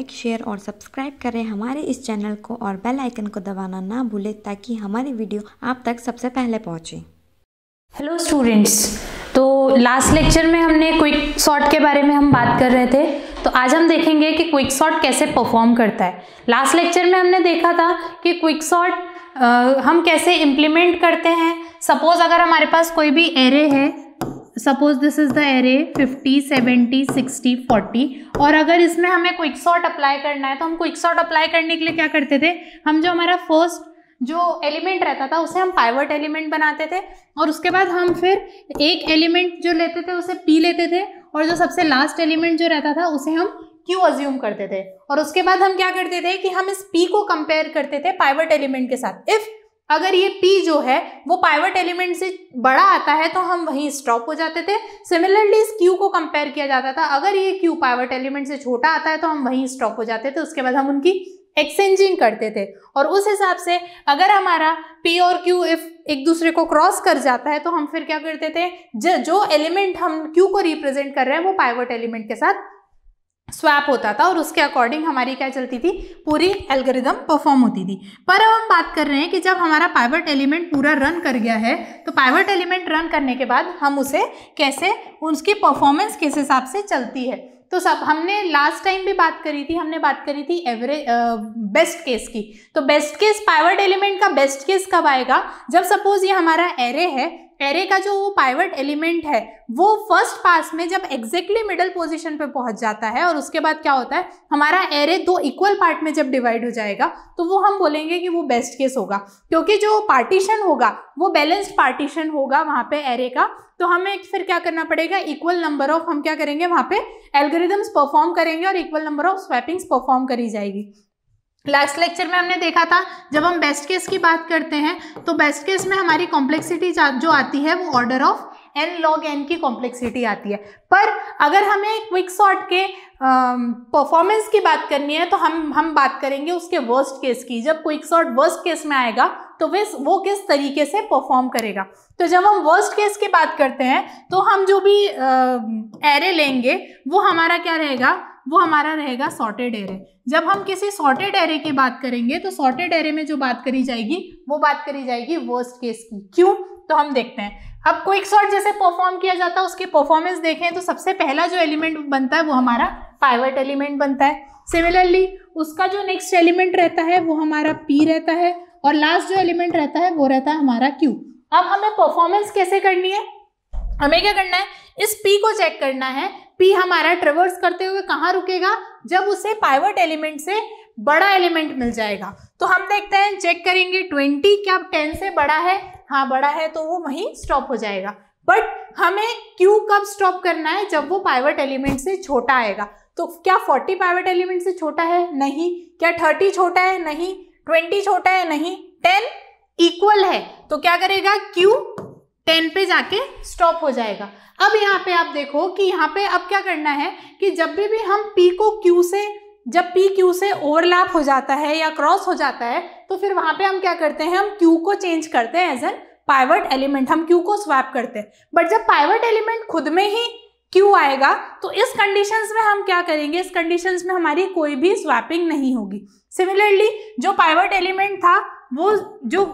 Like share और subscribe करें हमारे इस चैनल को और बेल आइकन को दबाना ना भूलें ताकि हमारी वीडियो आप तक सबसे पहले पहुंचे। हेलो स्टूडेंट्स, तो लास्ट लेक्चर में हमने क्विक सॉर्ट के बारे में हम बात कर रहे थे। तो आज हम देखेंगे कि क्विक सॉर्ट कैसे परफॉर्म करता है। लास्ट लेक्चर में हमने देखा था कि क्विक सॉर्ट हम कैसे इम्प्लीमेंट करते हैं। सपोज अगर हमारे पास कोई भी एरे है, suppose this is the array 50, 70, 60, 40, और अगर इसमें हमें क्विक सॉर्ट अप्लाई करना है तो हम क्विक सॉर्ट अप्लाई करने के लिए क्या करते थे, हम जो हमारा फर्स्ट जो एलिमेंट रहता था उसे हम पाइवट एलिमेंट बनाते थे और उसके बाद हम फिर एक एलिमेंट जो लेते थे उसे पी लेते थे और जो सबसे लास्ट एलिमेंट जो रहता था उसे हम क्यू अज्यूम करते थे। और उसके बाद हम क्या करते थे कि हम इस पी को कंपेयर करते थे पाइवट एलिमेंट के साथ। इफ अगर ये P जो है वो पाइवट एलिमेंट से बड़ा आता है तो हम वहीं स्टॉप हो जाते थे। सिमिलरली इस Q को कंपेयर किया जाता था, अगर ये Q पाइवट एलिमेंट से छोटा आता है तो हम वहीं स्टॉप हो जाते थे। उसके बाद हम उनकी एक्सचेंजिंग करते थे और उस हिसाब से अगर हमारा P और Q इफ एक दूसरे को क्रॉस कर जाता है तो हम फिर क्या करते थे, जो एलिमेंट हम Q को रिप्रेजेंट कर रहे हैं वो पाइवट एलिमेंट के साथ स्वैप होता था और उसके अकॉर्डिंग हमारी क्या चलती थी, पूरी एल्गोरिदम परफॉर्म होती थी। पर अब हम बात कर रहे हैं कि जब हमारा पाइवट एलिमेंट पूरा रन कर गया है तो पाइवट एलिमेंट रन करने के बाद हम उसे कैसे, उसकी परफॉर्मेंस किस हिसाब से चलती है। तो सब हमने लास्ट टाइम भी बात करी थी, हमने बात करी थी एवरेज बेस्ट केस की। तो बेस्ट केस, पाइवट एलिमेंट का बेस्ट केस कब आएगा, जब सपोज ये हमारा एरे है, एरे का जो वो पाइवट एलिमेंट है वो फर्स्ट पास में जब एग्जैक्टली मिडल पोजीशन पे पहुंच जाता है और उसके बाद क्या होता है, हमारा एरे दो इक्वल पार्ट में जब डिवाइड हो जाएगा तो वो हम बोलेंगे कि वो बेस्ट केस होगा, क्योंकि जो पार्टीशन होगा वो बैलेंस्ड पार्टीशन होगा वहां पे एरे का। तो हमें फिर क्या करना पड़ेगा, इक्वल नंबर ऑफ, हम क्या करेंगे वहां पे एल्गोरिथम्स परफॉर्म करेंगे और इक्वल नंबर ऑफ स्वैपिंग्स परफॉर्म करी जाएगी। लास्ट लेक्चर में हमने देखा था जब हम बेस्ट केस की बात करते हैं तो बेस्ट केस में हमारी कॉम्प्लेक्सिटी जो आती है वो order of n log n की कॉम्प्लेक्सिटी आती है। पर अगर हमें क्विक सॉर्ट के परफॉर्मेंस की बात करनी है तो हम बात करेंगे उसके वर्स्ट केस की। जब क्विक सॉर्ट वर्स्ट केस में आएगा तो वो किस तरीके से परफॉर्म करेगा। तो जब हम वर्स्ट केस की बात करते हैं तो हम जो भी एरे लेंगे वो हमारा क्या रहेगा, वो हमारा रहेगा सॉर्टेड एरे। जब हम किसी सॉर्टेड एरे की बात करेंगे तो सॉर्टेड एरे में जो बात करी जाएगी वो बात करी जाएगी वर्स्ट केस की। क्यों, तो हम देखते हैं। अब क्विक सॉर्ट जैसे परफॉर्म किया जाता है उसकी परफॉर्मेंस देखें तो सबसे पहला जो एलिमेंट बनता है वो हमारा पाइवट एलिमेंट बनता है। सिमिलरली उसका जो नेक्स्ट एलिमेंट रहता है वो हमारा P रहता है और लास्ट जो एलिमेंट रहता है वो रहता है हमारा Q। अब हमें परफॉर्मेंस कैसे करनी है, हमें क्या करना है, इस P को चेक करना है। P हमारा ट्रेवर्स करते हुए कहाँ रुकेगा, जब उसे पाइवट एलिमेंट से बड़ा एलिमेंट मिल जाएगा। तो हम देखते हैं, चेक करेंगे 20 क्या 10 से बड़ा है, हाँ बड़ा है, तो वो वहीं स्टॉप हो जाएगा। बट हमें Q कब स्टॉप करना है, जब वो पाइवट एलिमेंट से छोटा आएगा। तो क्या 40 पाइवट एलिमेंट से छोटा है, नहीं। क्या 30 छोटा है, नहीं। 20 छोटा है, नहीं। 10 इक्वल है तो क्या करेगा, Q 10 पे जाके स्टॉप हो जाएगा। अब यहाँ पे आप देखो कि यहाँ पे अब क्या करना है कि जब भी हम P को Q से, जब P Q से ओवरलैप हो जाता है या क्रॉस हो जाता है तो फिर वहां पे हम क्या करते हैं, हम Q को चेंज करते हैं एज एन पाइवट एलिमेंट, हम Q को स्वैप करते हैं। बट जब पाइवट एलिमेंट खुद में ही Q आएगा तो इस कंडीशंस में हम क्या करेंगे, इस कंडीशंस में हमारी कोई भी स्वैपिंग नहीं होगी। सिमिलरली जो पाइवट एलिमेंट था वो जो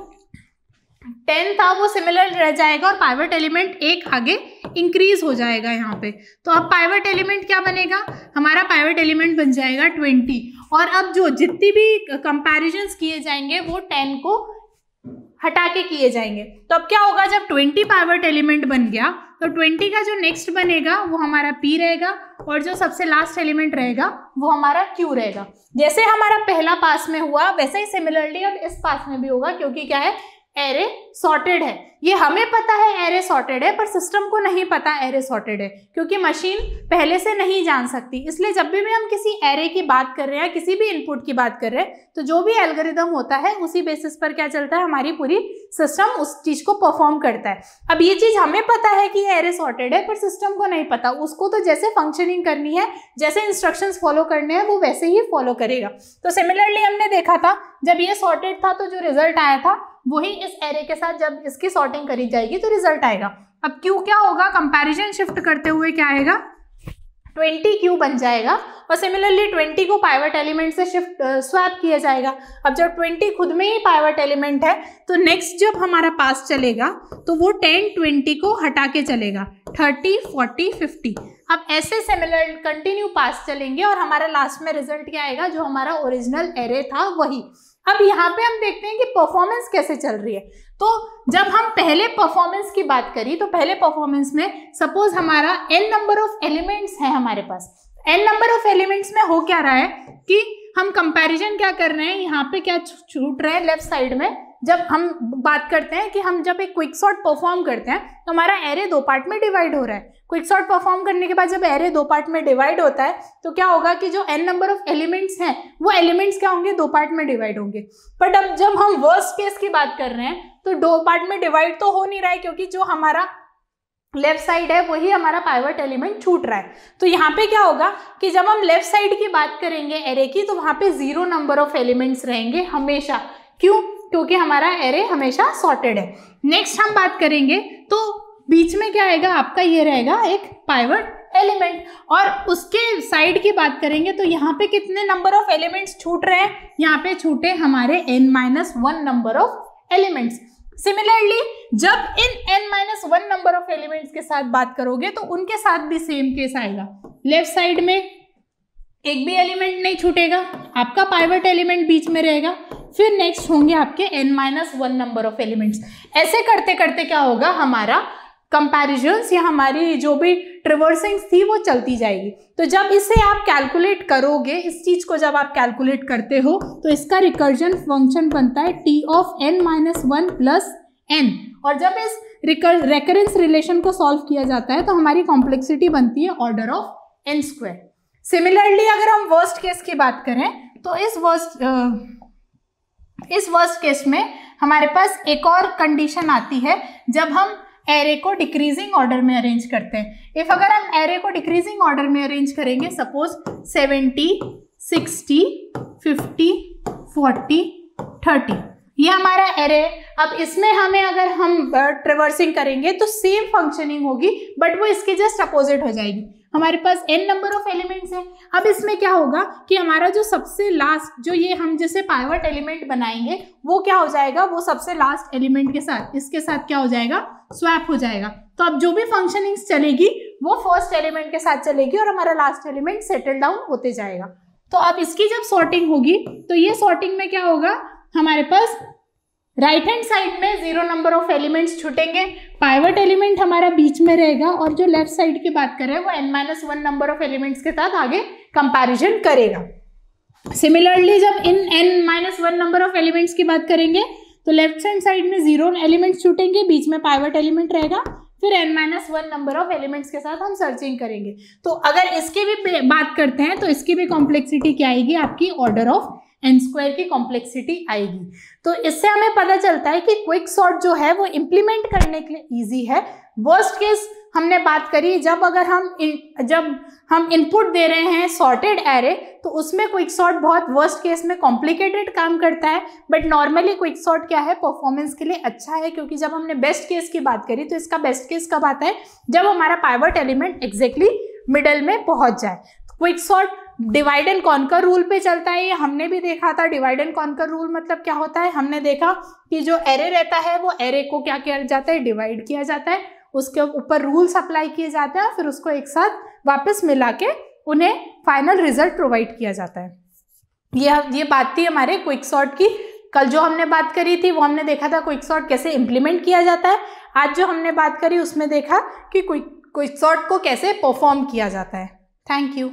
10 था वो सिमिलर रह जाएगा और पाइवट एलिमेंट एक आगे इंक्रीज हो जाएगा यहाँ पे। तो अब पाइवट एलिमेंट क्या बनेगा, हमारा पाइवट एलिमेंट बन जाएगा 20। और अब जो जितनी भी कंपैरिजंस किए जाएंगे वो 10 को हटा के किए जाएंगे। तो अब क्या होगा, जब 20 पाइवट एलिमेंट बन गया तो 20 का जो नेक्स्ट बनेगा वो हमारा P रहेगा और जो सबसे लास्ट एलिमेंट रहेगा वो हमारा Q रहेगा। जैसे हमारा पहला पास में हुआ वैसे ही सिमिलरली अब इस पास में भी होगा, क्योंकि क्या है, एरे सॉर्टेड है। ये हमें पता है एरे सॉर्टेड है पर सिस्टम को नहीं पता एरे सॉर्टेड है, क्योंकि मशीन पहले से नहीं जान सकती। इसलिए जब भी हम किसी एरे की बात कर रहे हैं, किसी भी इनपुट की बात कर रहे हैं, तो जो भी एल्गोरिदम होता है उसी बेसिस पर क्या चलता है, हमारी पूरी सिस्टम उस चीज को परफॉर्म करता है। अब ये चीज हमें पता है कि एरे सॉर्टेड है पर सिस्टम को नहीं पता, उसको तो जैसे फंक्शनिंग करनी है, जैसे इंस्ट्रक्शंस फॉलो करने हैं वो वैसे ही फॉलो करेगा। तो सिमिलरली हमने देखा था जब ये सॉर्टेड था तो जो रिजल्ट आया था वही इस एरे के साथ जब इसकी सॉर्टिंग करी जाएगी तो रिजल्ट आएगा। अब Q क्या होगा, कंपैरिजन शिफ्ट करते हुए क्या आएगा, 20 क्यू बन जाएगा और सिमिलरली 20 को पाइवट एलिमेंट से स्वैप किया जाएगा। अब जब 20 खुद में ही पाइवट एलिमेंट है तो नेक्स्ट जब हमारा पास चलेगा तो वो 10 20 को हटा के चलेगा, 30 40 50। अब ऐसे सिमिलर कंटिन्यू पास चलेंगे और हमारा लास्ट में रिजल्ट क्या आएगा, जो हमारा ओरिजिनल एरे था वही। अब यहाँ पे हम देखते हैं कि परफॉर्मेंस कैसे चल रही है। तो जब हम पहले परफॉर्मेंस की बात करी तो पहले परफॉर्मेंस में सपोज हमारा n नंबर ऑफ एलिमेंट्स है हमारे पास। n नंबर ऑफ एलिमेंट्स में हो क्या रहा है कि हम कंपैरिजन क्या कर रहे हैं, यहाँ पे क्या छूट रहे हैं लेफ्ट साइड में। जब हम बात करते हैं कि हम जब एक क्विक सॉर्ट परफॉर्म करते हैं तो हमारा एरे 2 पार्ट में डिवाइड हो रहा है। क्विक सॉर्ट परफॉर्म करने के बाद जब एरे 2 पार्ट में डिवाइड होता है तो क्या होगा कि जो n नंबर ऑफ एलिमेंट्स हैं वो एलिमेंट्स क्या होंगे, 2 पार्ट में डिवाइड होंगे। बट अब जब हम वर्स्ट केस की बात कर रहे हैं तो 2 पार्ट में डिवाइड तो हो नहीं रहा है, क्योंकि जो हमारा लेफ्ट साइड है वही हमारा पाइवट एलिमेंट छूट रहा है। तो यहाँ पे क्या होगा कि जब हम लेफ्ट साइड की बात करेंगे एरे की तो वहां पे 0 नंबर ऑफ एलिमेंट्स रहेंगे हमेशा। क्यों? क्योंकि हमारा एरे हमेशा सॉर्टेड है। नेक्स्ट हम बात करेंगे तो बीच में क्या आएगा आपका, ये रहेगा एक पाइवट एलिमेंट। और उसके साइड की बात करेंगे तो यहाँ पे कितने नंबर ऑफ एलिमेंट्स छूट रहे हैं, यहाँ पे छूटे हमारे n-1 number of elements. Similarly जब इन n-1 नंबर ऑफ एलिमेंट्स के साथ बात करोगे तो उनके साथ भी सेम केस आएगा। लेफ्ट साइड में एक भी एलिमेंट नहीं छूटेगा, आपका पाइवट एलिमेंट बीच में रहेगा, फिर नेक्स्ट होंगे आपके n-1 नंबर ऑफ एलिमेंट्स। ऐसे करते करते क्या होगा, हमारा कंपैरिजन्स या हमारी जो भी ट्रिवर्सिंग्स थी वो चलती जाएगी। तो जब इसे आप कैलकुलेट करोगे, इस चीज को जब आप कैलकुलेट करते हो तो इसका रिकर्जन फंक्शन बनता है t of n-1 plus n। और जब इस रेकरेंस रिलेशन को सॉल्व किया जाता है तो हमारी कॉम्प्लेक्सिटी बनती है ऑर्डर ऑफ n²। सिमिलरली अगर हम वर्स्ट केस की बात करें तो इस वर्स्ट केस में हमारे पास एक और कंडीशन आती है जब हम एरे को डिक्रीजिंग ऑर्डर में अरेंज करते हैं। इफ अगर हम एरे को डिक्रीजिंग ऑर्डर में अरेंज करेंगे, सपोज 70 60 50 40 30, ये हमारा एरे। अब इसमें हमें अगर हम ट्रेवर्सिंग करेंगे तो सेम फंक्शनिंग होगी, बट वो इसके जस्ट अपोजिट हो जाएगी। हमारे पास n नंबर ऑफ एलिमेंट्स हैं। अब इसमें क्या होगा कि हमारा जो सबसे लास्ट, जो ये हम जैसे पाइवट एलिमेंट बनाएंगे वो क्या हो जाएगा, वो सबसे लास्ट एलिमेंट के साथ, इसके साथ क्या हो जाएगा, स्वैप हो जाएगा। तो अब जो भी फंक्शनिंग्स चलेगी वो फर्स्ट एलिमेंट के साथ चलेगी और हमारा लास्ट एलिमेंट सेटल डाउन होते जाएगा। तो अब इसकी जब सॉर्टिंग होगी तो ये सॉर्टिंग में क्या होगा, हमारे पास राइट हैंड साइड में 0 नंबर ऑफ एलिमेंट्स छूटेंगे, पाइवट एलिमेंट हमारा बीच में रहेगा और जो लेफ्ट साइड की बात करें वो n-1 नंबर ऑफ एलिमेंट्स के साथ आगे कंपैरिजन करेगा। सिमिलरली जब इन n-1 नंबर ऑफ एलिमेंट्स की बात करेंगे तो लेफ्ट हैंड साइड में 0 एलिमेंट्स छूटेंगे, बीच में पाइवट एलिमेंट रहेगा, फिर n-1 नंबर ऑफ एलिमेंट्स के साथ हम सर्चिंग करेंगे। तो अगर इसकी भी बात करते हैं तो इसकी भी कॉम्प्लेक्सिटी क्या आएगी, आपकी ऑर्डर ऑफ n² की कॉम्प्लेक्सिटी आएगी। तो इससे हमें पता चलता है कि क्विक सॉर्ट जो है वो इम्प्लीमेंट करने के लिए इजी है। वर्स्ट केस हमने बात करी, जब हम इनपुट दे रहे हैं सॉर्टेड एरे तो उसमें क्विक सॉर्ट बहुत वर्स्ट केस में कॉम्प्लिकेटेड काम करता है, बट नॉर्मली क्विक सॉर्ट क्या है, परफॉर्मेंस के लिए अच्छा है। क्योंकि जब हमने बेस्ट केस की बात करी तो इसका बेस्ट केस कब आता है, जब हमारा पाइवट एलिमेंट एग्जैक्टली मिडल में पहुंच जाए। Quick sort divide and conquer rule पे चलता है, ये हमने भी देखा था। डिवाइड एंड कॉन्कर रूल मतलब क्या होता है, हमने देखा कि जो एरे रहता है वो एरे को क्या किया जाता है, डिवाइड किया जाता है, उसके ऊपर रूल्स अप्लाई किए जाते हैं, फिर उसको एक साथ वापस मिला के उन्हें फाइनल रिजल्ट प्रोवाइड किया जाता है। ये बात थी हमारे क्विक सॉर्ट की। कल जो हमने बात करी थी वो हमने देखा था क्विक सॉर्ट कैसे इम्प्लीमेंट किया जाता है। आज जो हमने बात करी उसमें देखा कि क्विक सॉर्ट को कैसे परफॉर्म किया जाता है। Thank you.